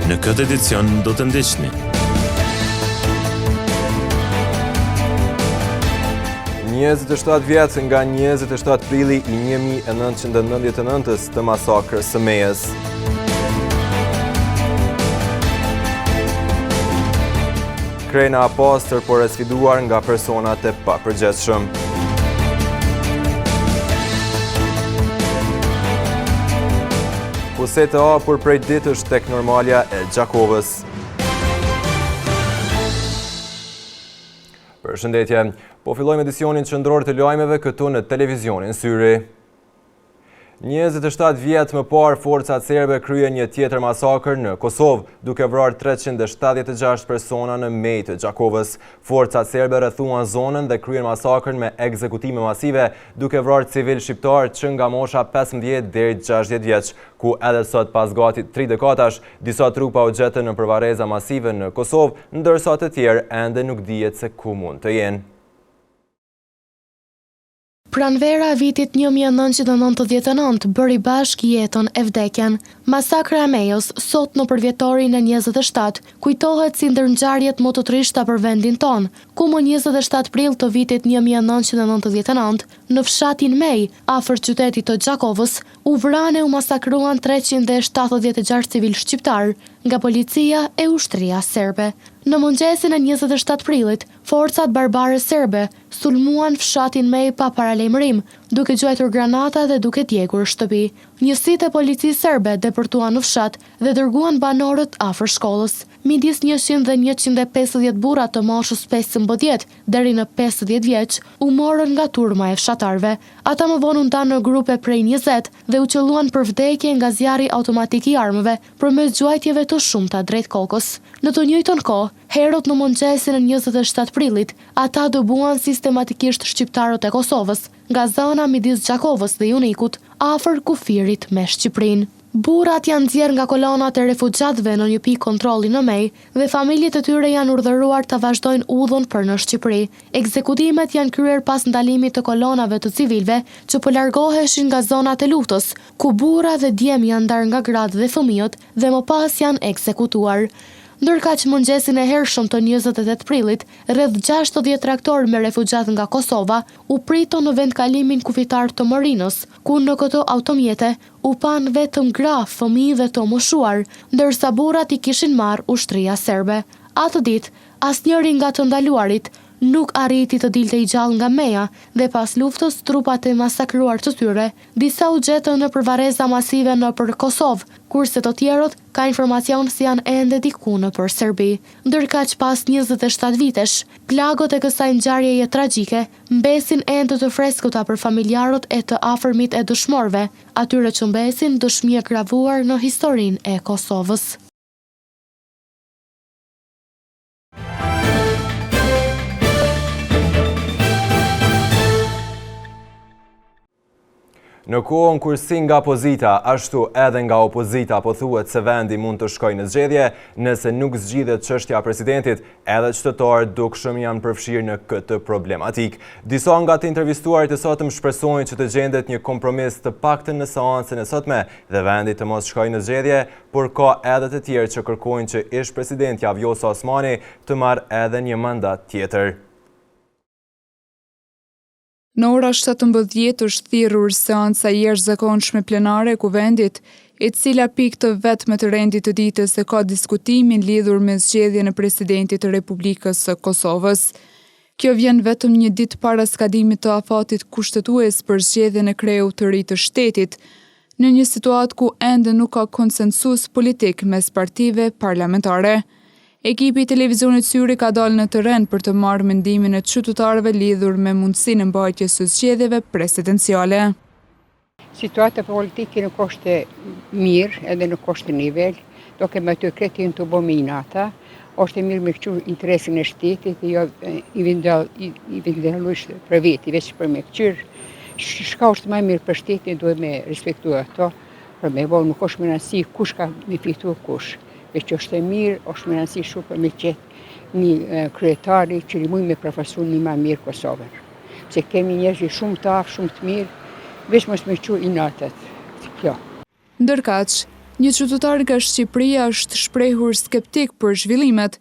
Në këtë edicion do të ndiqni. 27 vjet nga 27 prilli i 1999 të masakrës së Mejës. Krena pastër por e sfiduar nga personat e papërgjegjshëm. Puset e hapur prej ditësh tek Normalja e Gjakovës. Përshëndetje, po fillojmë edicionin qendror të lajmeve këtu në televizionin Syri. 27 vjet më parë, forcat serbe kryen një tjetër masakër në Kosovë, duke vrarë 376 persona në Mej të Gjakovës. Forcat serbe rrethuan zonën dhe kryen masakrën me ekzekutime masive, duke vrarë civil shqiptar që nga mosha 15 deri 60 vjeç, ku edhe sot pas gati 3 dekadash, disa trupa u gjetën në përvareza masive në Kosovë, ndërsa të tjerë ende nuk dihet se ku mund të jenë. Pranvera vitit 1999 bëri bashk jetën e vdekjen. Masakra e Mejës, sot në përvjetorin e 27, kujtohet si ndërngjarjet më të trishta për vendin ton, ku më 27 prill të vitit 1999, në fshatin Mej, afër qytetit të Gjakovës, u vranë e u masakruan 376 civil shqiptar nga policia e ushtria serbe. Në mëngjesin e 27 prillit, forcat barbare serbe sulmuan fshatin Mej pa paralajmërim, duke gjuajtur granata dhe duke djegur shtëpi. Njësitë e policisë serbe deportuan në fshat dhe dërguan banorët afër shkollës. Midis 100 dhe 150 burra të moshës 15 deri në 50 vjeç u morën nga turma e fshatarëve. Ata më vonë u ndanë në grupe prej 20 dhe u qelluan për vdekje nga zjarri automatik i armëve përmes gjuajtjeve të shumta drejt kokës. Në të njëjtën kohë, herët në mëngjesin e 27 prillit, ata dëbuan sistematikisht shqiptarët e Kosovës nga zona midis Gjakovës dhe Junikut, afër kufirit me Shqipërinë. Burrat janë nxjerrë nga kolonat e refugjatëve në një pikë kontrolli në Mej dhe familjet e tyre janë urdhëruar të vazhdojnë udhën për në Shqipëri. Ekzekutimet janë kryer pas ndalimit të kolonave të civilëve që po largoheshin nga zonat e luftës, ku burra dhe djem janë ndarë nga gratë dhe fëmijët dhe më pas janë ekzekutuar. Ndërkaq mëngjesin e hershëm të 28 prillit, rreth 60 traktorë me refugjat nga Kosova u pritën në vendkalimin kufitar të Morinës, ku në këto automjete u pan vetëm gra, fëmijë dhe të moshuar, ndërsa burrat i kishin marrë ushtria serbe. Atë ditë, asnjëri nga të ndaluarit nuk arriti të dilte i gjallë nga Meja dhe pas luftës trupat e masakruar të tyre, disa u gjetën në përvareza masive në për Kosovë, kurse të tjerët ka informacion se janë ende diku në për Serbi. Ndërkaq pas 27 vitesh, plagët e kësaj ngjarjeje tragjike mbesin ende të freskëta për familjarët e të afërmit e dëshmorëve, atyre që mbesin dëshmi e gravuar në historinë e Kosovës. Në kohën kur si nga opozita, ashtu edhe nga opozita po thuhet se vendi mund të shkojë në zgjedhje, nëse nuk zgjidhet çështja e presidentit, edhe qytetarët dukshëm janë përfshirë në këtë problematik. Disa nga të intervistuarit e sotëm shpresojnë që të gjendet një kompromis të paktën në seancën e sotme dhe vendi të mos shkojë në zgjedhje, por ka edhe të tjerë që kërkojnë që ish presidentja Vjosa Osmani të marrë edhe një mandat tjetër. Në ora 17 është thirrur seanca e jashtëzakonshme plenare e Kuvendit, e cila pikë të vetme të rendit të ditës se ka diskutimin lidhur me zgjedhjen e presidentit të Republikës së Kosovës. Kjo vjen vetëm një ditë para skadimit të afatit kushtetues për zgjedhjen e kreut të ri të shtetit, në një situatë ku ende nuk ka konsensus politik mes partive parlamentare. Ekipi i televizionit Syri ka dalë në terren për të marrë mendimin e qytetarëve lidhur me mundësinë e mbajtjes së zgjedhjeve presidenciale. Situata politike nuk është mirë edhe nuk është nivel, duke me të kretin të bominata, është mirë me këqur interesin e shtetit dhe jo i vendalush për veti, veç për me këqyr. Shka është më mirë për shtetin, duhet me respektu ato, për me bo nuk është më nësi kush ka me fitu kush. E që është e mirë, është më nësi shumë për me qetë një kryetari që rimuj me përfasu një ma mirë Kosovën. Pse kemi njerëzve shumë të afë, shumë të mirë, veç mos me qu i natët. Kjo. Ndërkaq, Një qytetar nga Shqipëria është shprehur skeptik për zhvillimet,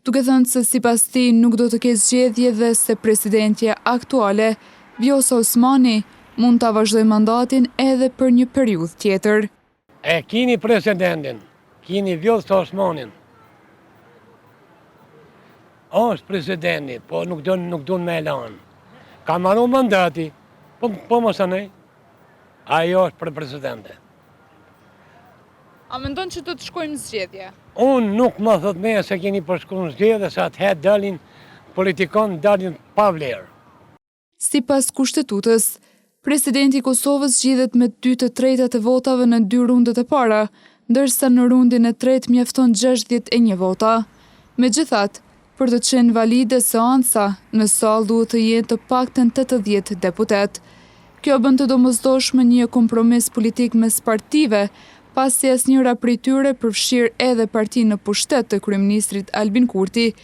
duke thënë se sipas tij nuk do të ketë zgjedhje dhe se presidentja aktuale, Vjosa Osmani, mund ta vazhdojë mandatin edhe për një periudhë tjetër. E kini presidentin, kini Vjosa Osmanin. Është presidenti, po nuk do me elan. Ka marrë mandati, po mos anej. Ajo është për presidente. A mendon që do të shkojmë në zgjedhje? Unë nuk më thot me se keni përshkruar në zgjedhje, se atëherë dalin politikon dalin pa vlerë. Sipas kushtetutës, presidenti i Kosovës zgjidhet me 2/3 të votave në 2 rundet e para, ndërsa në rundin e tretë mjafton 61 vota. Megjithatë, për të qenë valide seanca, në sallë duhet të jenë të paktën 80 deputet. Kjo bën të domosdoshme një kompromis politik mes partive, pasi asnjëra prej tyre përfshir edhe partinë në pushtet të kryeministrit Albin Kurti,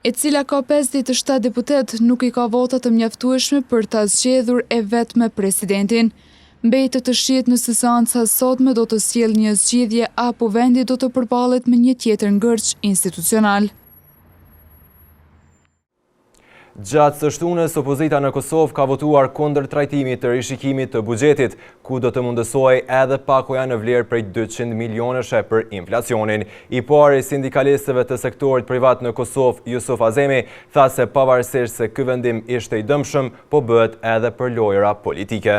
e cila ka 57 deputet, nuk i ka vota të mjaftueshme për ta zgjedhur e vetme presidentin. Mbetet të shihet nëse seanca sotme do të sjellë një zgjidhje apo vendi do të përballet me një tjetër ngërç institucional. Gjatë së shtunës, opozita në Kosovë ka votuar kundër trajtimit të rishikimit të buxhetit, ku do të mundësoj edhe pakoja në vlerë prej 200 milionëshe për inflacionin. I pari sindikalistëve të sektorit privat në Kosovë, Jusuf Azemi, tha se pavarësisht se ky vendim ishte i dëmshëm, po bëhet edhe për lojra politike.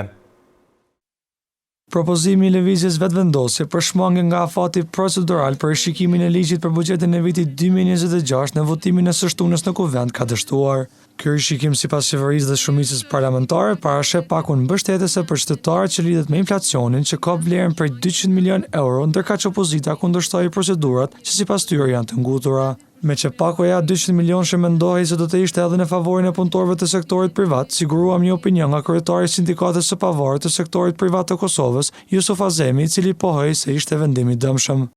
Propozimi i lëvizjes vetëvendosje për shmangje nga afati procedural për rishikimin e ligjit për buxhetin e vitit 2026 në votimin e së shtunës në Kuvend ka dështuar. Ky rishikim sipas qeverisë dhe shumicës parlamentare parasheh pakun mbështetëse për qytetarët që lidhet me inflacionin që ka vlerën prej 200 milion euro, ndërka që opozita kundërshtoi procedurat që sipas tyre janë të ngutura. Me që pakoja 200 milion që mendohej se do të ishte edhe në favorin e punëtorëve të sektorit privat, siguruam një opinion nga kryetari i sindikatës së pavarur të sektorit privat të Kosovës, Jusuf Azemi, i cili pohoi se ishte vendim i dëmshëm.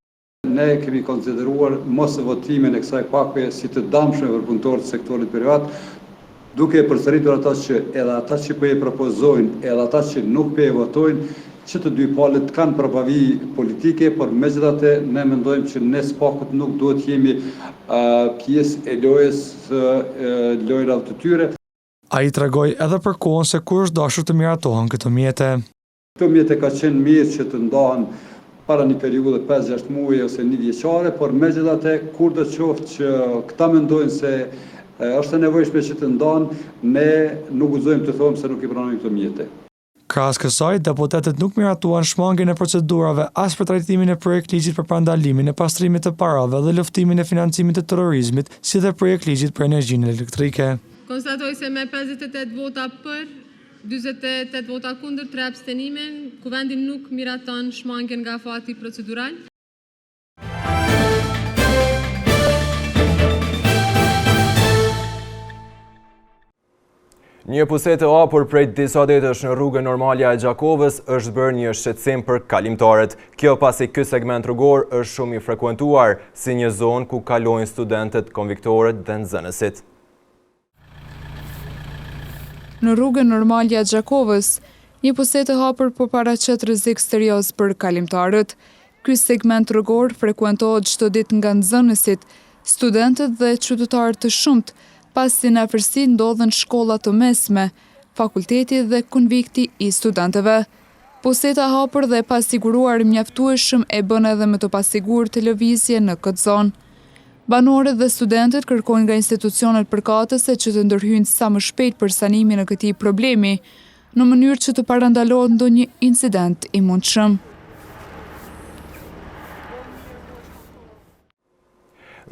Ne kemi konsideruar mos votimin e kësaj pakoje si të dëmshme për punëtorët të sektorit privat, duke përsëritur ata që po e propozojnë, edhe ata që nuk po e votojnë, që të dy palët kanë propavi politike, por megjithatë ne mendojmë që ne spakut nuk duhet jemi pjesë e lojrave të tyre. Ai tregoi edhe për kohën se kur është dashur të miratohen këto mjete. Këto mjete ka qenë mirë që të ndahen para një periudhe 5-6 muaj ose një vjeçare, por megjithatë kur do të qoftë që këta mendojnë se është e nevojshme që të ndahen, ne nuk guxojmë të thomë se nuk i pranojmë këto mjete. Krahas kësaj, deputetët nuk miratuan shmangjen e procedurave as për trajtimin e projekt ligjit për parandalimin e pastrimit të parave dhe luftimin e financimit të terrorizmit, si dhe projekt ligjit për energjinë elektrike. Konstatoj se me 58 vota për, 48 vota kundër, 3 abstenime, Kuvendi nuk miraton shmangjen nga afati procedural. Një puset e hapur prej disa ditësh në rrugën Normalja e Gjakovës është bërë një shqetësim për kalimtarët. Kjo pasi ky segment rrugor është shumë i frekuentuar si një zonë ku kalojnë studentët, konviktorët dhe nxënësit. Në rrugën Normalja e Gjakovës, një puset e hapur po paraqet rrezik serioz për kalimtarët. Ky segment rrugor frekuentohet çdo ditë nga nxënësit, studentët dhe qytetarët të shumt, pasi në afërsi ndodhen shkolla të mesme, fakulteti dhe konvikti i studentëve. Puseta hapur dhe pasiguruar mjaftueshëm e bën edhe më të pasigurt të lëvizje në këtë zonë. Banorët dhe studentët kërkojnë nga institucionet përkatëse që të ndërhyjnë sa më shpejt për sanimin e këtij problemi, në mënyrë që të parandalohet ndonjë incident i mundshëm.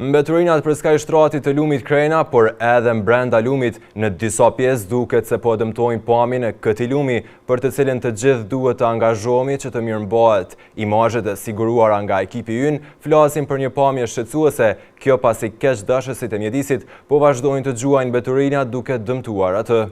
Mbeturinat për skaj shtratit të lumit Krena, por edhe brenda lumit në disa pjesë duket se po dëmtojnë pamjen e këtij lumi, për të cilin të gjithë duhet të angazhohemi që të mirëmbahet. Imazhet e siguruara nga ekipi ynë flasin për një pamje shqetësuese, kjo pasi keqdashësit e mjedisit po vazhdojnë të gjuajnë mbeturinat duke dëmtuar atë.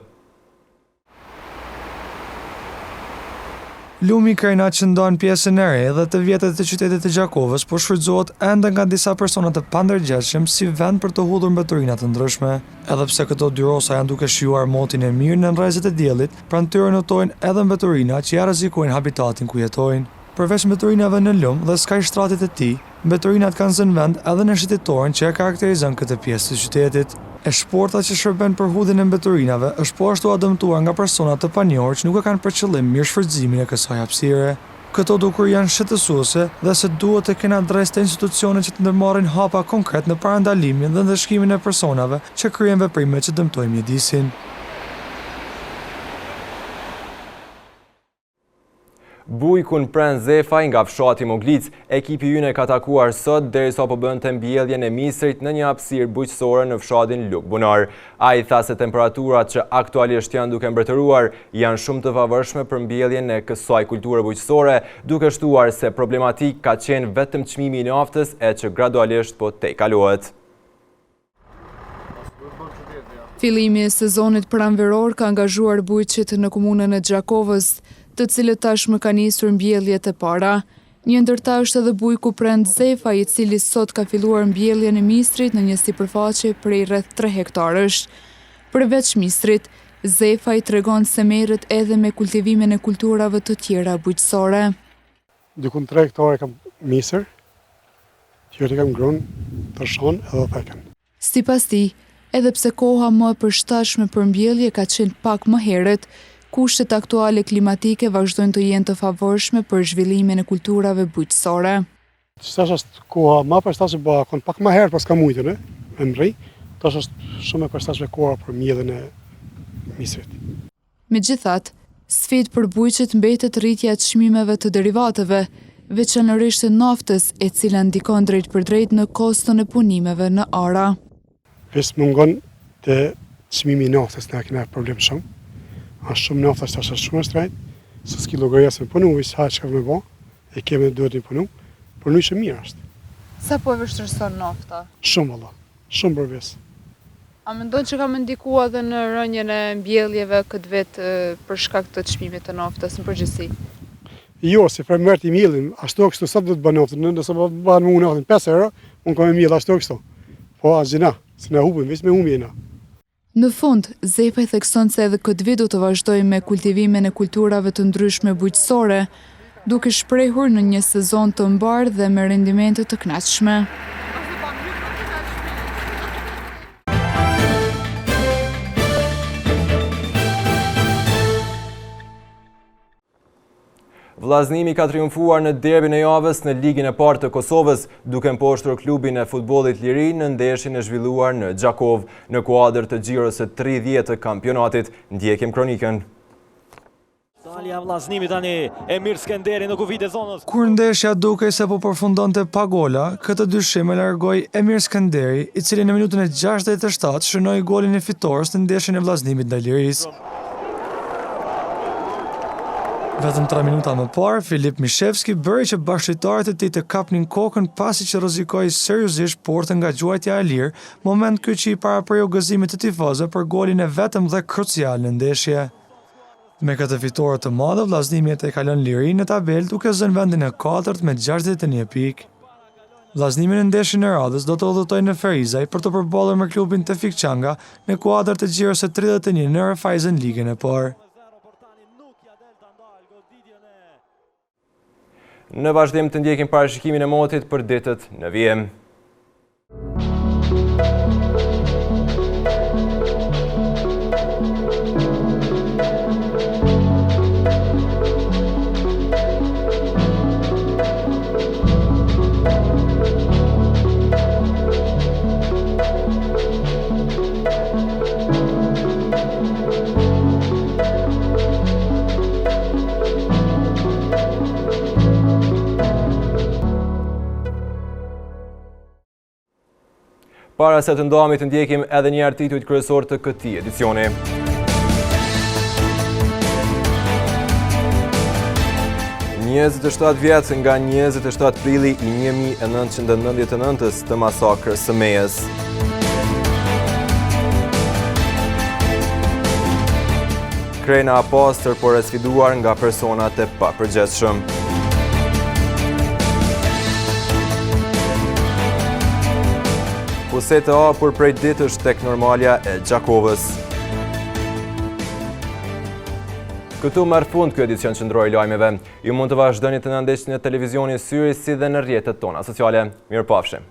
Lumi Krena që ndon pjesën e re dhe të vjetët të qytetit të Gjakovës, po shfrytëzohet ende nga disa persona të pandërgjeshëm si vend për të hudhur mbeturina të ndryshme. Edhe pse këto dy rosa janë duke shijuar motin e mirë në rrezet e diellit, pranëtorët notojnë edhe mbeturina që ja rrezikojnë habitatin ku jetojnë. Përveç mbeturinave në lumë dhe skaj shtratit e tij, mbeturinat kanë zënë vend edhe në shititorin që e karakterizon këtë pjesë të qytetit. E shporta që shërben për hudhjen e mbeturinave është po ashtu dëmtuar nga persona të panjohur që nuk e kanë për qëllim mirëshfrytëzimin e kësaj hapësire. Këto dukur janë shqetësuese dhe se duhet të kenë adresë të institucione që të ndërmarrin hapa konkret në parandalimin dhe ndëshkimin e personave që kryen veprime që dëmtojnë mjedisin. Bujkun pren Zefaj nga fshati Moglic, ekipi ynë ka takuar sot derisa po bënte mbjelljen e misrit në një hapësirë bujqësore në fshatin Lukbunar. Ai tha se temperaturat që aktualisht janë duke mbretëruar janë shumë të pavarëshme për mbjelljen e kësaj kulture bujqësore, duke shtuar se problematik ka qenë vetëm çmimi i naftës e që gradualisht po tejkalohet. Fillimi i sezonit pranveror ka angazhuar bujqit në komunën e Gjakovës, të cilët tashmë ka nisur mbjelljet e para. Një ndër ta është edhe bujku prend Zefa, i cili sot ka filluar mbjelljen e misrit në një sipërfaqe prej rreth 3 hektarësh. Përveç misrit, Zefa i tregon se merret edhe me kultivimin e kulturave të tjera bujqësore. Dikun 3 hektare kam misër, tjerë kam grun, tërshon edhe theken. Sipas tij, edhe pse koha më e përshtatshme për mbjellje ka qenë pak më herët, kushtet aktuale klimatike vazhdojnë të jenë të favorshme për zhvillimin e kulturave bujqësore. Tash është koha më përshtatshme, ba kon pak më herë pas ka mujtën, me mri, tash është shumë e përshtatshme koha për mbjelljen e misrit. Megjithatë, sfidë për bujqet mbetet rritja e çmimeve të derivateve, veçanërisht të naftës, e cila ndikon drejt për drejt në koston e punimeve në ara. Ves mungon të çmimi i naftës, ne kemi problem shumë. Është shumë nafta që është shumë shtrejt, se s'ki llogaria se me punu, sa që ka me bo, e kemi duhet një punu, për në ishë mirë është. Sa po e vështërson nafta? Shumë valla, shumë përves. A mendon që ka më ndikua edhe në rënjën e mbjelljeve këtë vetë për shkak të çmimit të naftës në përgjithësi? Jo, se për mërë t'i mjellin, ashtu kështu sa do të bë naftën, nëse banë mu naftën 5 euro, unë kam e mjell ashtu kështu. Po, as gjina, se ne hubim, veç me humje na. Në fund, Zepa i thekson se edhe këtë vit do të vazhdojë me kultivimin e kulturave të ndryshme bujqësore, duke shprehur në një sezon të mbar dhe me rendimente të kënaqshme. Vllaznimi ka triumfuar në derbin e javës në Ligën e Parë të Kosovës, duke mposhtur klubin e futbollit Liri në ndeshjen e zhvilluar në Gjakov, në kuadër të xhiros së 30 të kampionatit. Ndjekim kronikën. Dalja vllaznimi tani Emir Skenderi në kufit e zonës. Kur ndeshja dukej se po përfundonte pa gola, këtë dyshim e largoi Emir Skenderi, i cili në minutën e 67 shënoi golin e fitores në ndeshjen e vllaznimit ndaj Lirisë. Vetëm 3 minuta më parë, Filip Mishevski bëri që bashkëtarët e tij të kapnin kokën pasi që rrezikoi seriozisht portën nga gjuajtja e lirë, moment ky që i parapëreu gëzimit të tifozëve për golin e vetëm dhe krucial në ndeshje. Me këtë fitore të madhe, vllaznimi e kalon Lirinë në tabelë duke zënë vendin e 4 me 61 pikë. Vllaznimi në ndeshjen e radhës do të udhëtojë në Ferizaj për të përballur me klubin Tefik Çanga në kuadër të xhiros së 31 në Raiffeisen Ligën e Parë. Në vazhdim të ndjekim parashikimin e motit për ditët në vijim. Para se të ndahemi të ndjekim edhe një titujt kryesor të këtij edicioni. "27 vjet nga 27 prilli i 1999 të masakrës së Mejës. Krena pastër por e sfiduar nga personat e papërgjithshëm. Puset e hapur prej ditësh tek Normalja e Gjakovës. Këtu marr fund ky edicion qendror i lajmeve. Ju mund të vazhdoni të na ndjeqni në televizionin Syri si dhe në rrjetet tona sociale. Mirupafshim.